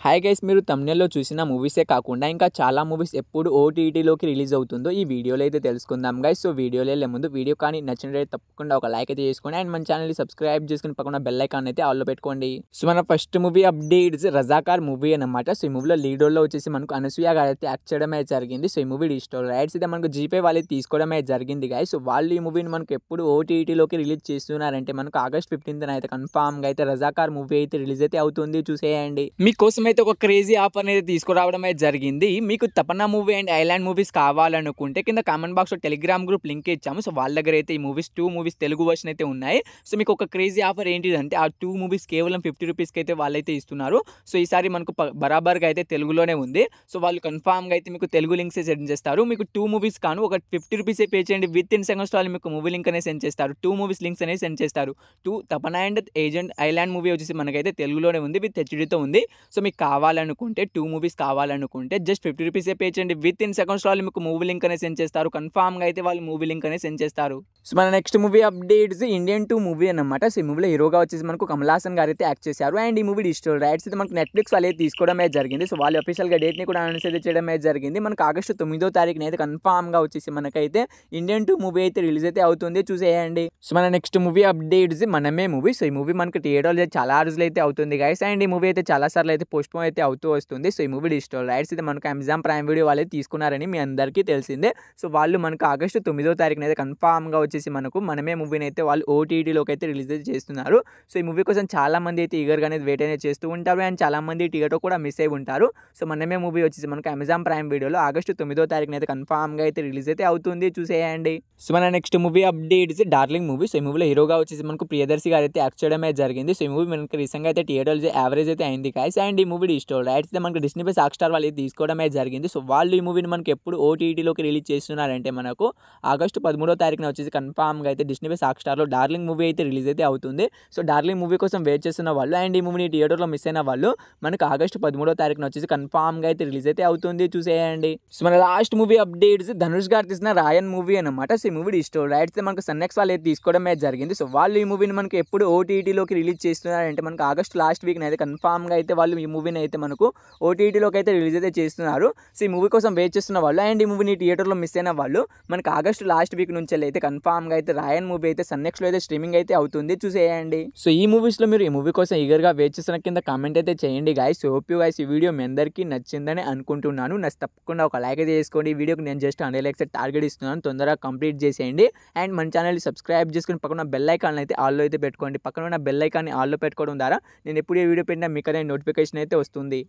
Hi guys, మీరు తమ్నెల్లో చూసిన మూవీసే కాకుండా ఇంకా చాలా మూవీస్ ఎప్పుడు ఓటీటీలోకి రిలీజ్ అవుతుందో ఈ వీడియోలో అయితే తెలుసుకుందాం గైస్. సో వీడియోలో వెళ్ళే ముందు వీడియో కానీ నచ్చినట్లయితే తప్పకుండా ఒక లైక్ అయితే చేసుకోండి అండ్ మన ఛానల్ని సబ్స్క్రైబ్ చేసుకుని పక్కన బెల్ ఐకాన్ అయితే ఆల్లో పెట్టుకోండి. సో మన first movie updates Razakar movie అనమాట. సో ఈ మూవీలో లీడ్ రోల్లో వచ్చేసి మనకు అనసూయ గారు అయితే యాక్ట్ చేయడం అయితే జరిగింది. సో ఈ మూవీ డిజిటల్ రైట్స్ అయితే మనకు జీపే వాళ్ళు తీసుకోవడం అయితే జరిగింది గైస్. సో వాళ్ళు ఈ మూవీని మనకు ఎప్పుడు ఓటీటీలోకి రిలీజ్ చేస్తున్నారంటే మనకు ఆగస్ట్ 15th అయితే కన్ఫామ్గా అయితే రజాకార్ మూవీ అయితే రిలీజ్ అయితే అవుతుంది, చూసేయండి. మీకోసం అయితే ఒక క్రేజీ ఆఫర్ అనేది తీసుకురావడం అయితే జరిగింది. మీకు తపన్నా మూవీ అండ్ ఐలాండ్ మూవీస్ కావాలనుకుంటే కింద కామెంట్ బాక్స్లో టెలిగ్రామ్ గ్రూప్ లింక్ ఇచ్చాము. సో వాళ్ళ దగ్గర అయితే ఈ టూ మూవీస్ తెలుగు వర్షన్ అయితే ఉన్నాయి. సో మీకు ఒక క్రేజీ ఆఫర్ ఏంటిదంటే ఆ 2 మూవీస్ కేవలం 50 రూపీస్కి అయితే వాళ్ళైతే ఇస్తున్నారు. సో ఈసారి మనకు బరాబర్గా అయితే తెలుగులోనే ఉంది. సో వాళ్ళు కన్ఫామ్గా అయితే మీకు తెలుగు లింక్స్ సెండ్ చేస్తారు. మీకు 2 మూవీస్ కాను ఒక 50 రూపీసే పే చేయండి, విత్ ఇన్ సెకండ్స్ వాళ్ళు మీకు మూవీ లింక్ అనేది సెండ్ చేస్తారు. 2 మూవీస్ లింక్స్ అనేది సెండ్ చేస్తారు. 2 తపన్నా అండ్ ఏజెంట్ ఐలాండ్ మూవీ వచ్చేసి మనకైతే తెలుగులోనే ఉంది, విత్ హెచ్డీతో ఉంది. సో మీకు కావాలనుకుంటే 2 మూవీస్ కావాలనుకుంటే జస్ట్ 50 రూపీసే పే చేయండి, విత్ ఇన్ సెకండ్స్ వాళ్ళు మీకు మూవీ లింక్ అనేది సెండ్ చేస్తారు. కన్ఫామ్గా అయితే వాళ్ళు మూవీ లింక్ అనేది సెండ్ చేస్తారు. సో మన next movie updates Indian 2 movie అనమాట. సో ఈ మూవీలో హీరోగా వచ్చేసి మనకు కమల్ హాసన్ గారు అయితే యాక్ట్ చేశారు అండ్ ఈ మూవీ డిజిటల్ రైట్స్ అయితే మనకు నెట్ఫ్లిక్స్ వాళ్ళు అయితే తీసుకోవడం అయితే జరిగింది. సో వాళ్ళు అఫీషియల్గా డేట్ని కూడా అనౌన్స్ అయితే చేయడం అయితే జరిగింది. మనకు ఆగస్టు 9వ తారీఖున అయితే కన్ఫామ్గా వచ్చేసి మనకైతే ఇండియన్ 2 మూవీ అయితే రిలీజ్ అయితే అవుతుంది, చూసేయండి. సో మన నెక్స్ట్ మూవీ అప్డేట్స్ మనమే మూవీ. సో ఈ మూవీ మనకు థియేటర్లో చాలా రోజులు అయితే అవుతుంది గైస్ అండ్ ఈ మూవీ అయితే చాలా సార్లు అయితే పోస్ట్ పోన్ అయితే అవుతూ వస్తుంది. సో ఈ మూవీ డిజిటల్ రైట్స్ అయితే మనకు అమెజాన్ ప్రైమ్ వీడియో వాళ్ళు తీసుకున్నారని మీ అందరికీ తెలిసిందే. సో వాళ్ళు మనకు ఆగస్టు 9వ తారీఖున అయితే కన్ఫామ్గా వచ్చేసి మనకు మనమే మూవీని అయితే వాళ్ళు ఓటీటీలోకి అయితే రిలీజ్ అయితే చేస్తున్నారు. సో ఈ మూవీ కోసం చాలా మంది అయితే ఈగర్గా అనేది వెయిట్ అనేది చేస్తూ ఉంటారు అండ్ చాలా మంది థియేటర్ కూడా మిస్ అయి ఉంటారు. సో మనమే మూవీ వచ్చేసి మనకు అమెజాన్ ప్రైమ్ వీడియోలో ఆగస్టు 9వ తారీఖున అయితే కన్ఫామ్గా అయితే రిలీజ్ అయితే అవుతుంది, చూసేయండి. సో మన next movie updates darling movie. So ఈ మూవీలో హీరోగా వచ్చేసి మనకు ప్రియదర్శి గారు అయితే యాక్ట్ చేయడం అయితే జరిగింది. సో ఈ మూవీ మనకు రీసెంట్గా అయితే థియేటర్లో యావరేజ్ అయితే అయింది గైస్ అండ్ ఈ మూవీ డిజిటల్ రైట్స్ అయితే మనకు డిస్నీ ప్లస్ హాట్‌స్టార్ వాళ్ళు తీసుకోవడం అయితే జరిగింది. సో వాళ్ళు ఈ మూవీని మనకి ఎప్పుడు ఓటీటీలోకి రిలీజ్ చేస్తున్నారంటే మనకు ఆగస్టు 13వ తారీఖున వచ్చేసి కన్ఫామ్గా అయితే డిస్నీ ప్లస్ హాట్‌స్టార్లో డార్లింగ్ మూవీ అయితే రిలీజ్ అయితే అవుతుంది. సో డార్లింగ్ మూవీ కోసం వెయిట్ చేస్తున్న వాళ్ళు అండ్ ఈ మూవీని థియేటర్లో మిస్ అయిన వాళ్ళు మనకు ఆగస్టు 13వ తారీఖున వచ్చేసి కన్ఫామ్గా అయితే రిలీజ్ అయితే అవుతుంది, చూసేయండి. సో మన లాస్ట్ మూవీ అప్డేట్స్ ధనుష్ గారు తీసిన రాయన్ మూవీ అనమాట. సో ఈ మూవీ డిజిటల్ రైట్స్ మనకు సన్నెక్స్ వాళ్ళు అయితే తీసుకోవడం అయితే జరిగింది. సో వాళ్ళు ఈ మూవీని మనకు ఎప్పుడు ఓటీటీలోకి రిలీజ్ చేస్తున్నారంటే మనకు ఆగస్టు లాస్ట్ వీక్న అయితే కన్ఫామ్గా అయితే వాళ్ళు ఈ మూవీని అయితే మనకు ఓటీటీలోకి అయితే రిలీజ్ అయితే చేస్తున్నారు. సో ఈ మూవీ కోసం వెయిట్ చేస్తున్న వాళ్ళు అండ్ ఈ మూవీని థియేటర్లో మిస్ అయిన వాళ్ళు మనకు ఆగస్టు లాస్ట్ వీక్ నుంచి అయితే కన్ఫామ్గా అయితే రాయన్ మూవీ అయితే సన్నెక్స్లో అయితే స్ట్రీమింగ్ అయితే అవుతుంది, చూసేయండి. సో ఈ మూవీస్లో మీరు ఈ మూవీ కోసం ఈగర్గా వెయిట్ చేస్తున్న కింద కామెంట్ అయితే చేయండి గైస్. హోప్ యూ గైస్ ఈ వీడియో మీ అందరికీ నచ్చిందని అనుకుంటున్నాను. తప్పకుండా ఒక లైక్ అయితే చేసుకోండి. ఈ వీడియోకి నేను జస్ట్ 100 లైక్స్ టార్గెట్ ఇస్తున్నాను, తొందరగా కంప్లీట్ చేసేయండి అండ్ మన ఛానల్ని సబ్స్క్రైబ్ చేసుకుని పక్కన బెల్ ఐకాన్ అయితే ఆల్లో అయితే పెట్టుకోండి. పక్కన ఉన్న బెల్ ఐకాన్ని ఆల్లో పెట్టుకోవడం ద్వారా నేను ఎప్పుడు ఈ వీడియో పెట్టినా మీకు అనేది నోటిఫికేషన్ అయితే వస్తుంది.